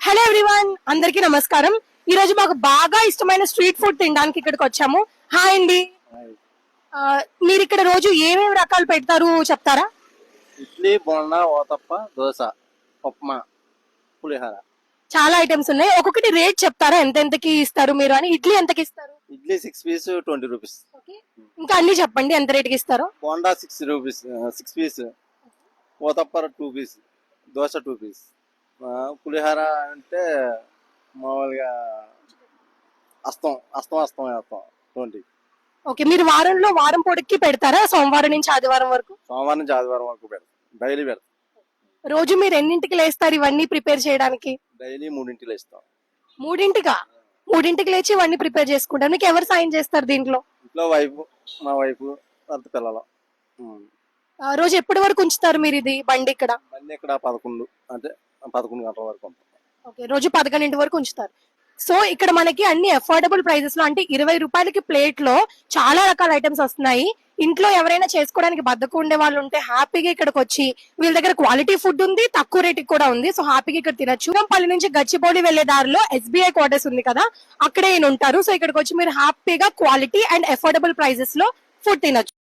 Hello everyone, అందరికీ నమస్కారం. ఈ రోజు మాకు బాగా ఇష్టమైన స్ట్రీట్ ఫుడ్ తినడానికి ఇక్కడికి వచ్చాము. హాయ్ అండి. ఆ, మీరు ఇక్కడ రోజు ఏమేమి రకాలు పెడతారు చెప్తారా? ఇడ్లీ, బోండా, ఓతప్ప, దోశ, ఉప్మా, పులిహోర. చాలా ఐటమ్స్ ఉన్నాయి. ఒక్కొక్కటి రేట్ చెప్తారా, ఎంతకి ఇస్తారు మీరు అని? ఇడ్లీ ఎంతకి ఇస్తారు? Idli 6 piece 20 rupees. Okay. ఇంకా అన్ని చెప్పండి, ఎంత రేట్కి ఇస్తారో. Bonda 6 rupees 6 piece, uthappa 2 piece, dosa 2 piece. Pulihora అంటే మామూలుగా అస్తం అస్తం అస్తం వేస్తాం 20. ఓకే, మీరు వారం పొడికి పెడతారా? సోమవారం నుంచి ఆదివారం వరకు? సోమవారం నుంచి ఆదివారం వరకు పెడతాం. డైలీ పెడతాం. రోజు మీరు ఎన్నింటికి లేస్తారు ఇవన్నీ ప్రిపేర్ చేయడానికి? డైలీ 3 ఇస్తాం. మూడింటికి లేచి ఇవన్నీ ప్రిపేర్ చేసుకుంటారు. మీకు ఎవరు సాయం చేస్తారు దీంట్లో? ఇంట్లో వైఫ్, మా వైఫ్, భర్త, పిల్లలు. రోజు ఎప్పటి వరకు ఉంచుతారు మీరు ఇది బండి ఇక్కడ? మళ్ళీ ఇక్కడ 11 అంటే 11 గంటల వరకు ఉంటాం. ఓకే, రోజు 11 వరకు ఉంచుతారు. సో ఇక్కడ మనకి అన్ని అఫోర్డబుల్ ప్రైజెస్ లో, అంటే 20 రూపాయలకి ప్లేట్ లో చాలా రకాల ఐటమ్స్ వస్తున్నాయి. ఇంట్లో ఎవరైనా చేసుకోవడానికి బద్దకు ఉండే వాళ్ళు ఉంటే హ్యాపీగా ఇక్కడికి వచ్చి, వీళ్ళ దగ్గర క్వాలిటీ ఫుడ్ ఉంది, తక్కువ రేటుకి కూడా ఉంది. సో హ్యాపీగా ఇక్కడ తినచ్చు. పల్లి నుంచి గచ్చిబౌలి వెళ్లే దారిలో SBI క్వార్టర్స్ ఉంది కదా, అక్కడే ఈయన ఉంటారు. సో ఇక్కడికి వచ్చి మీరు హ్యాపీగా క్వాలిటీ అండ్ అఫోర్డబుల్ ప్రైజెస్ లో ఫుడ్ తినచ్చు.